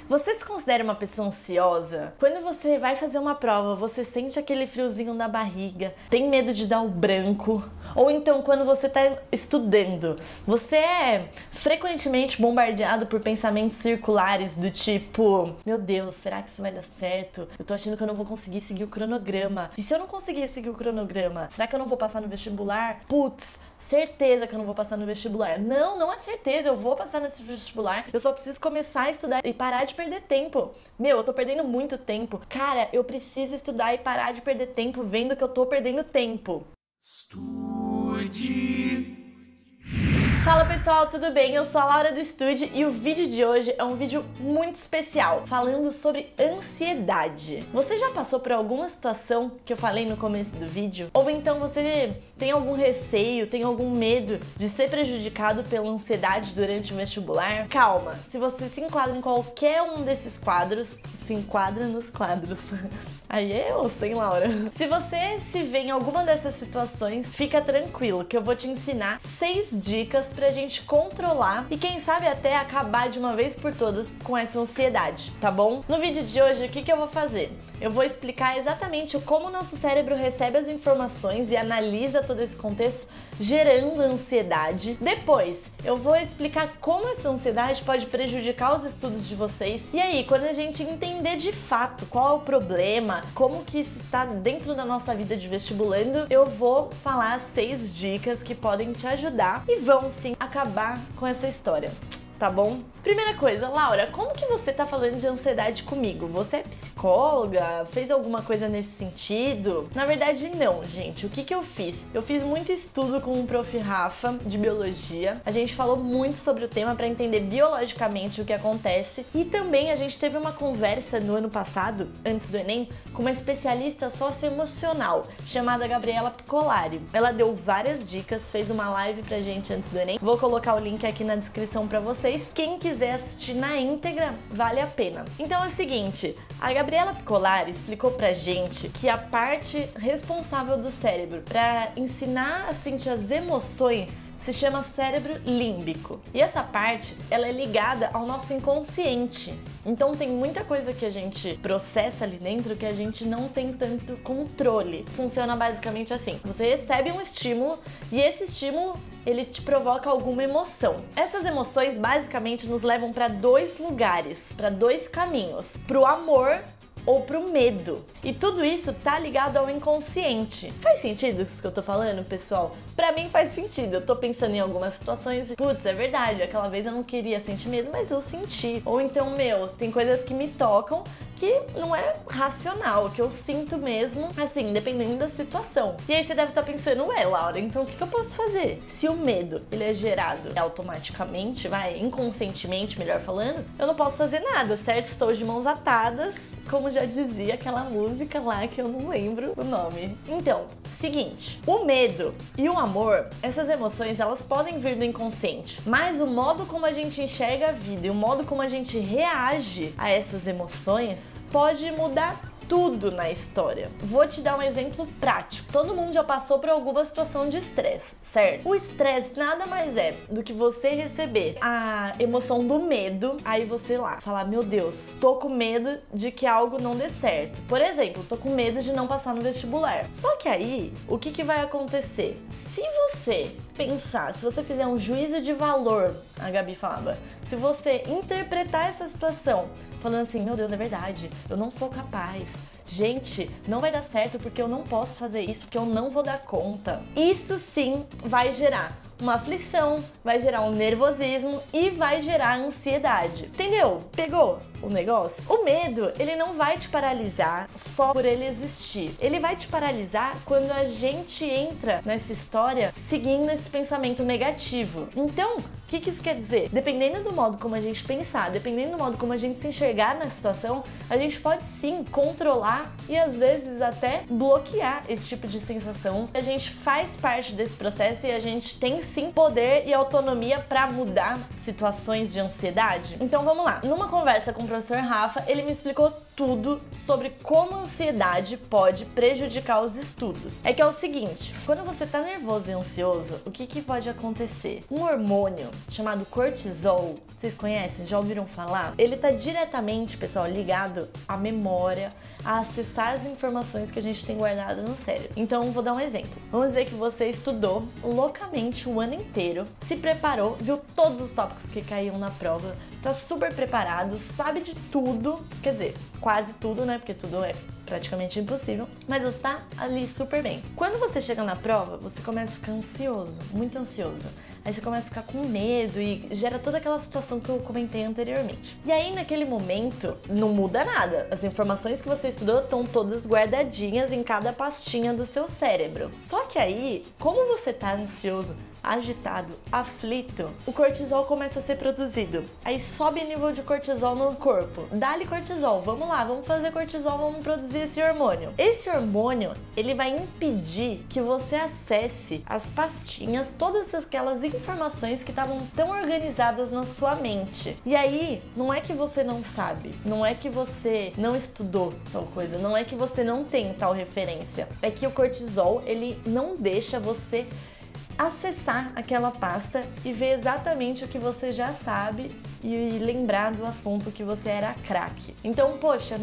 Você se considera uma pessoa ansiosa? Quando você vai fazer uma prova, você sente aquele friozinho na barriga, tem medo de dar o branco? Ou então quando você está estudando, você é frequentemente bombardeado por pensamentos circulares do tipo: meu Deus, será que isso vai dar certo? Eu tô achando que eu não vou conseguir seguir o cronograma. E se eu não conseguir seguir o cronograma, será que eu não vou passar no vestibular? Putz, certeza que eu não vou passar no vestibular. Não, não é certeza, eu vou passar nesse vestibular. Eu só preciso começar a estudar e parar de perder tempo. Meu, eu tô perdendo muito tempo. Cara, eu preciso estudar e parar de perder tempo vendo que eu tô perdendo tempo. Estude. Fala pessoal, tudo bem? Eu sou a Laura do Estude e o vídeo de hoje é um vídeo muito especial, falando sobre ansiedade. Você já passou por alguma situação que eu falei no começo do vídeo? Ou então você tem algum receio, tem algum medo de ser prejudicado pela ansiedade durante o vestibular? Calma, se você se enquadra em qualquer um desses quadros, se enquadra nos quadros. Aí eu sei, Laura. Se você se vê em alguma dessas situações, fica tranquilo que eu vou te ensinar 6 dicas pra gente controlar e quem sabe até acabar de uma vez por todas com essa ansiedade, tá bom? No vídeo de hoje, o que eu vou fazer? Eu vou explicar exatamente como o nosso cérebro recebe as informações e analisa todo esse contexto, gerando ansiedade. Depois, eu vou explicar como essa ansiedade pode prejudicar os estudos de vocês. E aí, quando a gente entender de fato qual é o problema, como que isso tá dentro da nossa vida de vestibulando, eu vou falar 6 dicas que podem te ajudar e vão sim acabar com essa história. Tá bom? Primeira coisa, Laura, como que você tá falando de ansiedade comigo? Você é psicóloga? Fez alguma coisa nesse sentido? Na verdade, não, gente. O que eu fiz? Eu fiz muito estudo com o Prof. Rafa, de biologia. A gente falou muito sobre o tema para entender biologicamente o que acontece. E também a gente teve uma conversa no ano passado, antes do Enem, com uma especialista socioemocional, chamada Gabriela Piccolari. Ela deu várias dicas, fez uma live pra gente antes do Enem. Vou colocar o link aqui na descrição pra vocês. Quem quiser assistir na íntegra, vale a pena. Então é o seguinte, a Gabriela Piccolari explicou pra gente que a parte responsável do cérebro para ensinar a sentir as emoções se chama cérebro límbico. E essa parte, ela é ligada ao nosso inconsciente. Então tem muita coisa que a gente processa ali dentro que a gente não tem tanto controle. Funciona basicamente assim: você recebe um estímulo e esse estímulo ele te provoca alguma emoção. Essas emoções basicamente nos levam para 2 lugares, para 2 caminhos: pro amor ou pro medo. E tudo isso tá ligado ao inconsciente. Faz sentido isso que eu tô falando, pessoal? Pra mim faz sentido. Eu tô pensando em algumas situações e, putz, é verdade, aquela vez eu não queria sentir medo, mas eu senti. Ou então, tem coisas que me tocam que não é racional, que eu sinto mesmo, assim, dependendo da situação. E aí você deve estar pensando, ué, Laura, então o que eu posso fazer? Se o medo, ele é gerado automaticamente, inconscientemente, melhor falando, eu não posso fazer nada, certo? Estou de mãos atadas, como já dizia aquela música lá que eu não lembro o nome. Então, seguinte, o medo e o amor, essas emoções, elas podem vir do inconsciente, mas o modo como a gente enxerga a vida e o modo como a gente reage a essas emoções pode mudar tudo na história. Vou te dar um exemplo prático. Todo mundo já passou por alguma situação de estresse, certo? O estresse nada mais é do que você receber a emoção do medo, aí você lá falar, meu Deus, tô com medo de que algo não dê certo. Por exemplo, tô com medo de não passar no vestibular. Só que aí, o que vai acontecer? Se você pensar, se você fizer um juízo de valor, a Gabi falava, se você interpretar essa situação falando assim, meu Deus, é verdade, eu não sou capaz, gente, não vai dar certo porque eu não posso fazer isso, porque eu não vou dar conta. Isso sim vai gerar uma aflição, vai gerar um nervosismo e vai gerar ansiedade. Entendeu? Pegou o negócio? O medo, ele não vai te paralisar só por ele existir. Ele vai te paralisar quando a gente entra nessa história seguindo esse pensamento negativo. Então, o que isso quer dizer? Dependendo do modo como a gente pensar, dependendo do modo como a gente se enxergar na situação, a gente pode sim controlar e às vezes até bloquear esse tipo de sensação. A gente faz parte desse processo e a gente tem sim poder e autonomia para mudar situações de ansiedade? Então vamos lá. Numa conversa com o professor Rafa, ele me explicou tudo sobre como a ansiedade pode prejudicar os estudos. É que é o seguinte, quando você tá nervoso e ansioso, o que pode acontecer? Um hormônio chamado cortisol, vocês conhecem? Já ouviram falar? Ele tá diretamente, pessoal, ligado à memória, a acessar as informações que a gente tem guardado no cérebro. Então, vou dar um exemplo. Vamos dizer que você estudou loucamente o ano inteiro, se preparou, viu todos os tópicos que caíam na prova, tá super preparado, sabe de tudo, quer dizer, quase tudo, né? Porque tudo é praticamente impossível, mas você tá ali super bem. Quando você chega na prova, você começa a ficar ansioso, muito ansioso. Aí você começa a ficar com medo e gera toda aquela situação que eu comentei anteriormente. E aí, naquele momento, não muda nada. As informações que você estudou estão todas guardadinhas em cada pastinha do seu cérebro. Só que aí, como você tá ansioso, agitado, aflito, o cortisol começa a ser produzido. Aí sobe o nível de cortisol no corpo. Dá-lhe cortisol, vamos lá, vamos fazer cortisol, vamos produzir esse hormônio. Esse hormônio, ele vai impedir que você acesse as pastinhas, todas aquelas informações que estavam tão organizadas na sua mente. E aí, não é que você não sabe, não é que você não estudou tal coisa, não é que você não tem tal referência. É que o cortisol, ele não deixa você acessar aquela pasta e ver exatamente o que você já sabe e lembrar do assunto que você era craque. Então, poxa,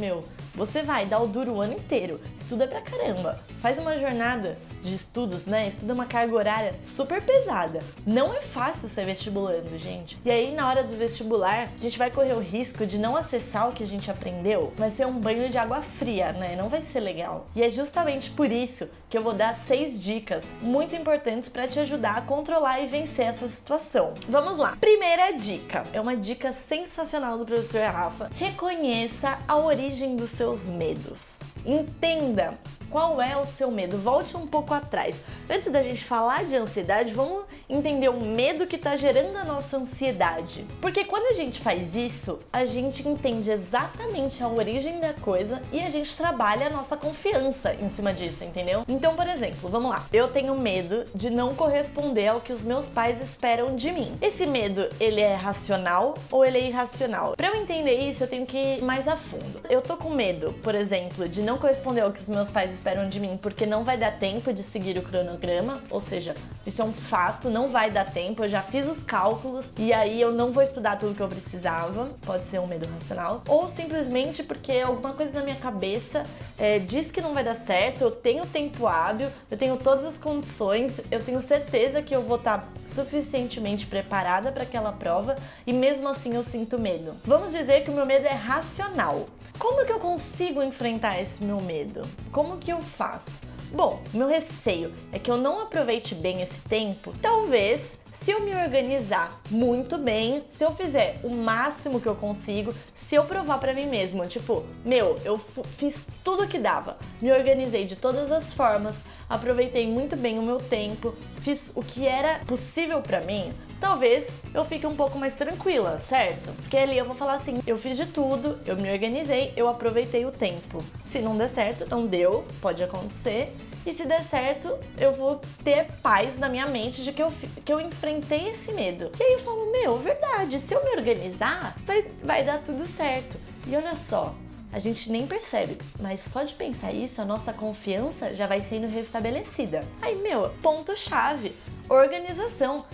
você vai dar o duro o ano inteiro, estuda pra caramba, faz uma jornada de estudos, né? Estuda uma carga horária super pesada. Não é fácil ser vestibulando, gente. E aí, na hora do vestibular, a gente vai correr o risco de não acessar o que a gente aprendeu. Vai ser um banho de água fria, né? Não vai ser legal. E é justamente por isso que eu vou dar 6 dicas muito importantes para te ajudar a controlar e vencer essa situação. Vamos lá. Primeira dica. É uma dica sensacional do professor Rafa. Reconheça a origem dos seus medos. Entenda qual é o seu medo. Volte um pouco atrás. Antes da gente falar de ansiedade, vamos entender o medo que está gerando a nossa ansiedade. Porque quando a gente faz isso, a gente entende exatamente a origem da coisa e a gente trabalha a nossa confiança em cima disso, entendeu? Então, por exemplo, vamos lá. Eu tenho medo de não corresponder ao que os meus pais esperam de mim. Esse medo, ele é racional ou ele é irracional? Para eu entender isso, eu tenho que ir mais a fundo. Eu tô com medo, por exemplo, de não corresponder ao que os meus pais esperam de mim porque não vai dar tempo de seguir o cronograma, ou seja, isso é um fato, não vai dar tempo, eu já fiz os cálculos e aí eu não vou estudar tudo que eu precisava, pode ser um medo racional, ou simplesmente porque alguma coisa na minha cabeça diz que não vai dar certo, eu tenho tempo hábil, eu tenho todas as condições, eu tenho certeza que eu vou estar suficientemente preparada para aquela prova e mesmo assim eu sinto medo. Vamos dizer que o meu medo é racional. Como que eu consigo enfrentar esse meu medo? Como que eu faço? Bom, meu receio é que eu não aproveite bem esse tempo. Talvez, se eu me organizar muito bem, se eu fizer o máximo que eu consigo, se eu provar pra mim mesmo, tipo, eu fiz tudo que dava, me organizei de todas as formas, aproveitei muito bem o meu tempo, fiz o que era possível pra mim, talvez eu fique um pouco mais tranquila, certo? Porque ali eu vou falar assim, eu fiz de tudo, eu me organizei, eu aproveitei o tempo. Se não der certo, não deu, pode acontecer. E se der certo, eu vou ter paz na minha mente de que eu enfrentei esse medo. E aí eu falo, verdade, se eu me organizar, vai dar tudo certo. E olha só, a gente nem percebe, mas só de pensar isso, a nossa confiança já vai sendo restabelecida. Aí, ponto-chave, organização.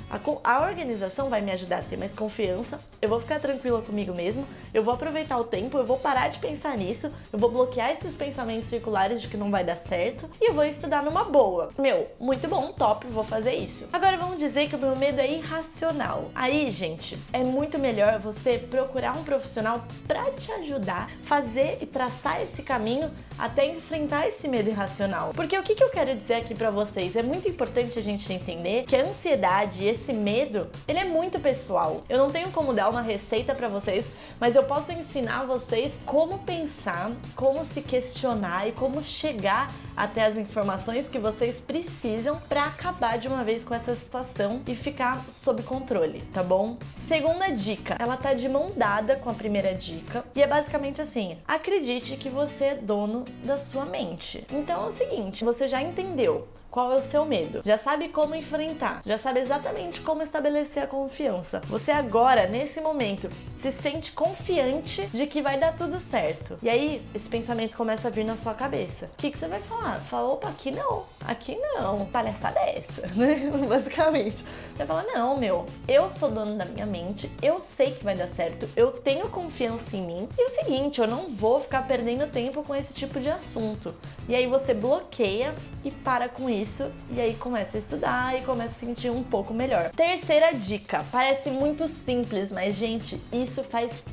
A organização vai me ajudar a ter mais confiança, eu vou ficar tranquila comigo mesmo, eu vou aproveitar o tempo, eu vou parar de pensar nisso, eu vou bloquear esses pensamentos circulares de que não vai dar certo e eu vou estudar numa boa. Muito bom, top, vou fazer isso. Agora vamos dizer que o meu medo é irracional. Aí, gente, é muito melhor você procurar um profissional pra te ajudar, fazer e traçar esse caminho até enfrentar esse medo irracional. Porque o que eu quero dizer aqui pra vocês? É muito importante a gente entender que a ansiedade e esse medo, ele é muito pessoal. Eu não tenho como dar uma receita pra vocês, mas eu posso ensinar vocês como pensar, como se questionar e como chegar até as informações que vocês precisam pra acabar de uma vez com essa situação e ficar sob controle, tá bom? Segunda dica, ela tá de mão dada com a primeira dica e é basicamente assim: acredite que você é dono da sua mente. Então é o seguinte, você já entendeu qual é o seu medo, já sabe como enfrentar, já sabe exatamente como estabelecer a confiança. Você agora, nesse momento, se sente confiante de que vai dar tudo certo. E aí, esse pensamento começa a vir na sua cabeça. O que você vai falar? Fala, opa, aqui não, palhaçada é essa, né? Basicamente. Você vai falar, não, meu, eu sou dono da minha mente, eu sei que vai dar certo, eu tenho confiança em mim. E o seguinte, eu não vou ficar perdendo tempo com esse tipo de assunto. E aí você bloqueia e para com isso, e aí começa a estudar e começa a sentir um pouco melhor. Terceira dica, parece muito simples, mas gente, isso faz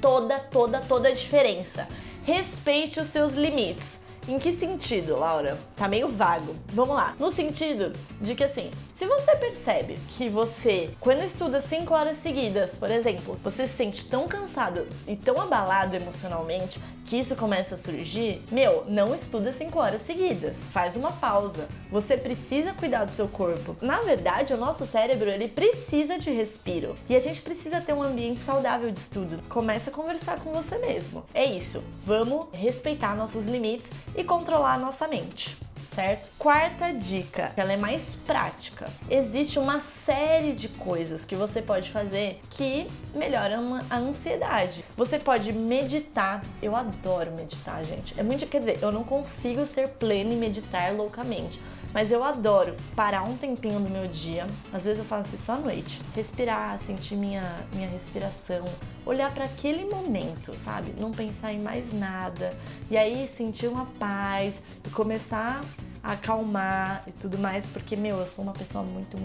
toda a diferença. Respeite os seus limites. Em que sentido, Laura? Tá meio vago. Vamos lá. No sentido de que, assim, se você percebe que você, quando estuda 5 horas seguidas, por exemplo, você se sente tão cansado e tão abalado emocionalmente que isso começa a surgir, não estuda 5 horas seguidas. Faz uma pausa. Você precisa cuidar do seu corpo. Na verdade, o nosso cérebro, ele precisa de respiro. E a gente precisa ter um ambiente saudável de estudo. Começa a conversar com você mesmo. É isso. Vamos respeitar nossos limites e controlar a nossa mente, certo? Quarta dica, ela é mais prática. Existe uma série de coisas que você pode fazer que melhoram a ansiedade. Você pode meditar. Eu adoro meditar, gente. Quer dizer, eu não consigo ser plena e meditar loucamente, mas eu adoro parar um tempinho do meu dia, às vezes eu faço isso à noite, respirar, sentir minha respiração, olhar para aquele momento, sabe? Não pensar em mais nada, e aí sentir uma paz e começar a acalmar e tudo mais, porque, eu sou uma pessoa muito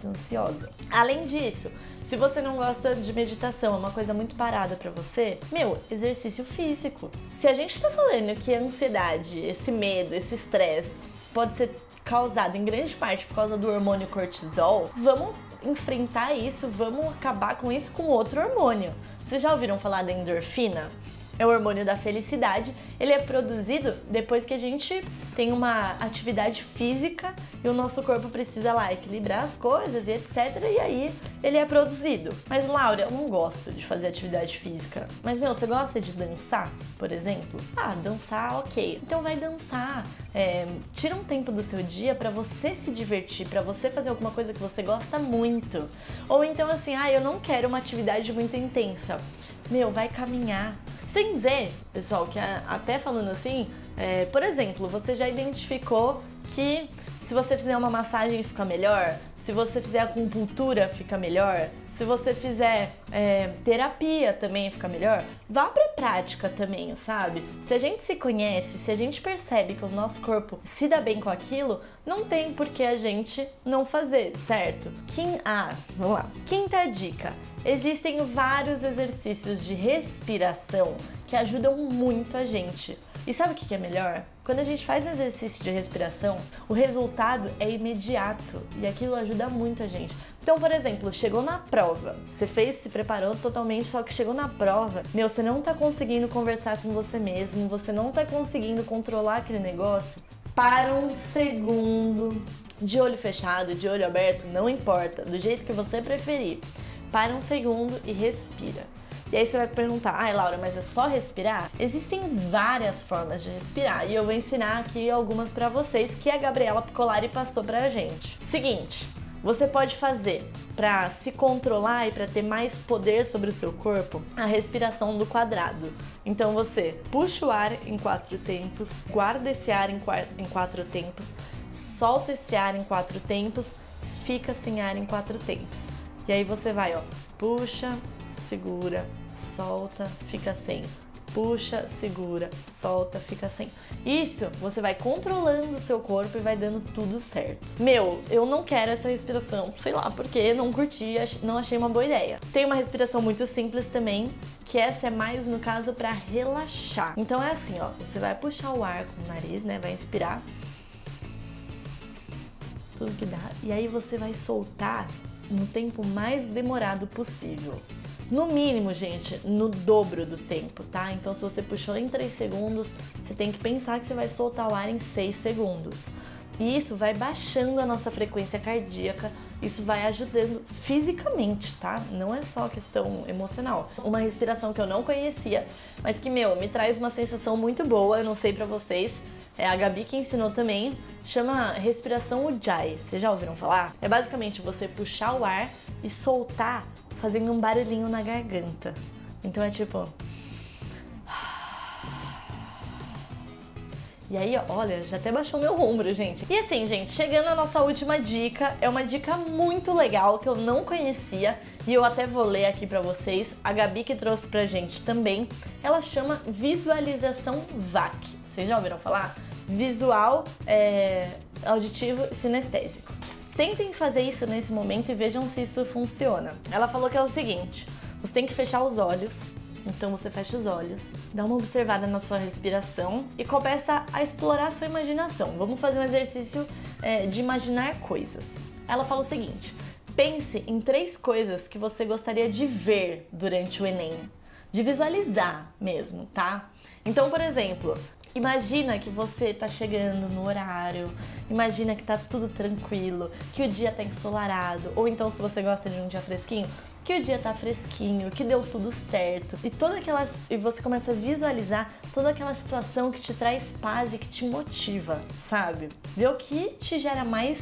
ansiosa. Além disso, se você não gosta de meditação, é uma coisa muito parada pra você, exercício físico. Se a gente tá falando que a ansiedade, esse medo, esse estresse pode ser causado em grande parte por causa do hormônio cortisol, vamos enfrentar isso, vamos acabar com isso com outro hormônio. Vocês já ouviram falar da endorfina? É o hormônio da felicidade. Ele é produzido depois que a gente tem uma atividade física e o nosso corpo precisa lá equilibrar as coisas e etc. E aí ele é produzido. Mas, Laura, eu não gosto de fazer atividade física. Mas, você gosta de dançar, por exemplo? Ah, dançar, ok. Então vai dançar. Tira um tempo do seu dia pra você se divertir, pra você fazer alguma coisa que você gosta muito. Ou então assim, eu não quero uma atividade muito intensa. Vai caminhar. Sem dizer, pessoal, que até falando assim, por exemplo, você já identificou que se você fizer uma massagem fica melhor, se você fizer acupuntura fica melhor, se você fizer terapia também fica melhor, vá pra prática também, sabe? Se a gente se conhece, se a gente percebe que o nosso corpo se dá bem com aquilo, não tem por que a gente não fazer, certo? Vamos lá. Quinta dica. Existem vários exercícios de respiração que ajudam muito a gente. E sabe o que é melhor? Quando a gente faz um exercício de respiração, o resultado é imediato e aquilo ajuda muito a gente. Então, por exemplo, chegou na prova, você se preparou totalmente, só que chegou na prova, você não tá conseguindo conversar com você mesmo, você não tá conseguindo controlar aquele negócio, para um segundo, de olho fechado, de olho aberto, não importa, do jeito que você preferir. Para um segundo e respira. E aí você vai perguntar, Laura, mas é só respirar? Existem várias formas de respirar e eu vou ensinar aqui algumas pra vocês que a Gabriela Picolari passou pra gente. Seguinte, você pode fazer pra se controlar e pra ter mais poder sobre o seu corpo, a respiração do quadrado. Então você puxa o ar em 4 tempos, guarda esse ar em 4 tempos, solta esse ar em 4 tempos, fica sem ar em 4 tempos. E aí você vai, puxa, segura, solta, fica sem. Puxa, segura, solta, fica sem. Isso, você vai controlando o seu corpo e vai dando tudo certo. Eu não quero essa respiração, sei lá, porque não curti, não achei uma boa ideia. Tem uma respiração muito simples também, que essa é mais, no caso, pra relaxar. Então é assim, você vai puxar o ar com o nariz, né, vai inspirar. Tudo que dá. E aí você vai soltar no tempo mais demorado possível. No mínimo, gente, no dobro do tempo, tá? Então, se você puxou em 3 segundos, você tem que pensar que você vai soltar o ar em 6 segundos. E isso vai baixando a nossa frequência cardíaca, isso vai ajudando fisicamente, tá? Não é só questão emocional. Uma respiração que eu não conhecia, mas que, me traz uma sensação muito boa, eu não sei pra vocês, é a Gabi que ensinou também, chama respiração Ujjayi. Vocês já ouviram falar? É basicamente você puxar o ar e soltar fazendo um barulhinho na garganta. Então é tipo... E aí, olha, já até baixou meu ombro, gente. E assim, gente, chegando à nossa última dica, é uma dica muito legal que eu não conhecia e eu até vou ler aqui pra vocês. A Gabi que trouxe pra gente também, ela chama visualização VAC. Vocês já ouviram falar? Visual, auditivo e sinestésico. Tentem fazer isso nesse momento e vejam se isso funciona. Ela falou que é o seguinte, você tem que fechar os olhos. Então você fecha os olhos, dá uma observada na sua respiração e começa a explorar a sua imaginação. Vamos fazer um exercício de imaginar coisas. Ela fala o seguinte, pense em 3 coisas que você gostaria de ver durante o Enem, de visualizar mesmo, tá? Então, por exemplo, imagina que você tá chegando no horário, imagina que tá tudo tranquilo, que o dia tá ensolarado, ou então se você gosta de um dia fresquinho, que o dia tá fresquinho, que deu tudo certo. E você começa a visualizar toda aquela situação que te traz paz e que te motiva, sabe? Ver o que te gera mais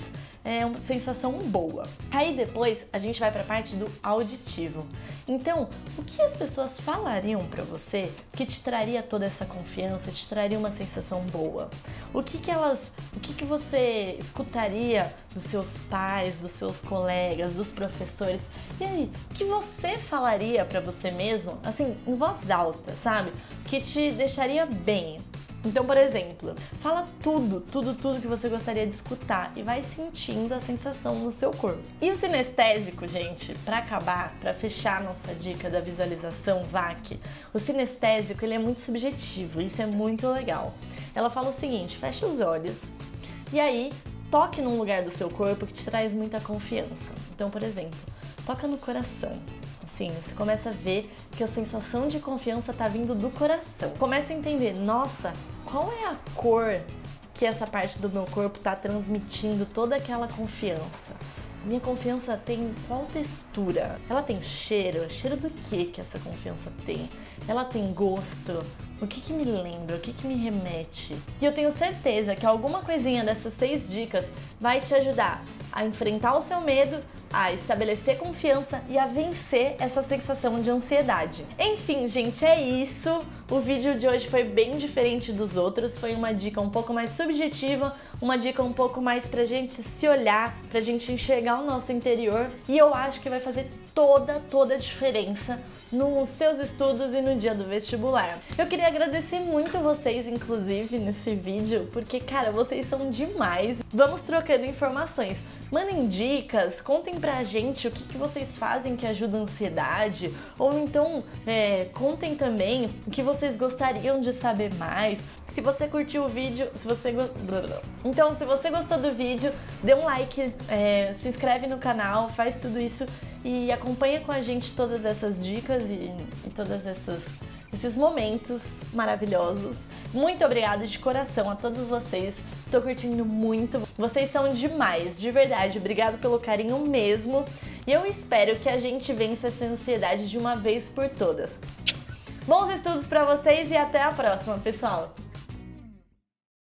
uma sensação boa. Aí depois a gente vai pra parte do auditivo. Então, o que as pessoas falariam pra você que te traria toda essa confiança, te traria uma sensação boa? O que você escutaria dos seus pais, dos seus colegas, dos professores? E aí, o que você falaria pra você mesmo, assim, em voz alta, sabe? Que te deixaria bem. Então, por exemplo, fala tudo que você gostaria de escutar e vai sentindo a sensação no seu corpo. E o sinestésico, gente, pra acabar, pra fechar a nossa dica da visualização VAC, o sinestésico, ele é muito subjetivo, isso é muito legal. Ela fala o seguinte, fecha os olhos e aí toque num lugar do seu corpo que te traz muita confiança. Então, por exemplo, toca no coração. Assim, você começa a ver que a sensação de confiança tá vindo do coração. Começa a entender, nossa, qual é a cor que essa parte do meu corpo tá transmitindo toda aquela confiança? Minha confiança tem qual textura? Ela tem cheiro? Cheiro do que essa confiança tem? Ela tem gosto? O que me lembra? O que me remete? E eu tenho certeza que alguma coisinha dessas 6 dicas vai te ajudar a enfrentar o seu medo, a estabelecer confiança e a vencer essa sensação de ansiedade. Enfim, gente, é isso. O vídeo de hoje foi bem diferente dos outros, foi uma dica um pouco mais subjetiva, uma dica um pouco mais pra gente se olhar, pra gente enxergar o nosso interior e eu acho que vai fazer toda a diferença nos seus estudos e no dia do vestibular. Eu queria agradecer muito vocês, inclusive, nesse vídeo, porque, cara, vocês são demais. Vamos trocando informações. Mandem dicas, contem pra gente o que vocês fazem que ajuda a ansiedade, ou então contem também o que vocês gostariam de saber mais. Se você curtiu o vídeo, se você gostou do vídeo, dê um like, se inscreve no canal, faz tudo isso e acompanha com a gente todas essas dicas e todos esses momentos maravilhosos. Muito obrigada de coração a todos vocês, tô curtindo muito, vocês são demais, de verdade, obrigado pelo carinho mesmo e eu espero que a gente vença essa ansiedade de uma vez por todas. Bons estudos pra vocês e até a próxima, pessoal!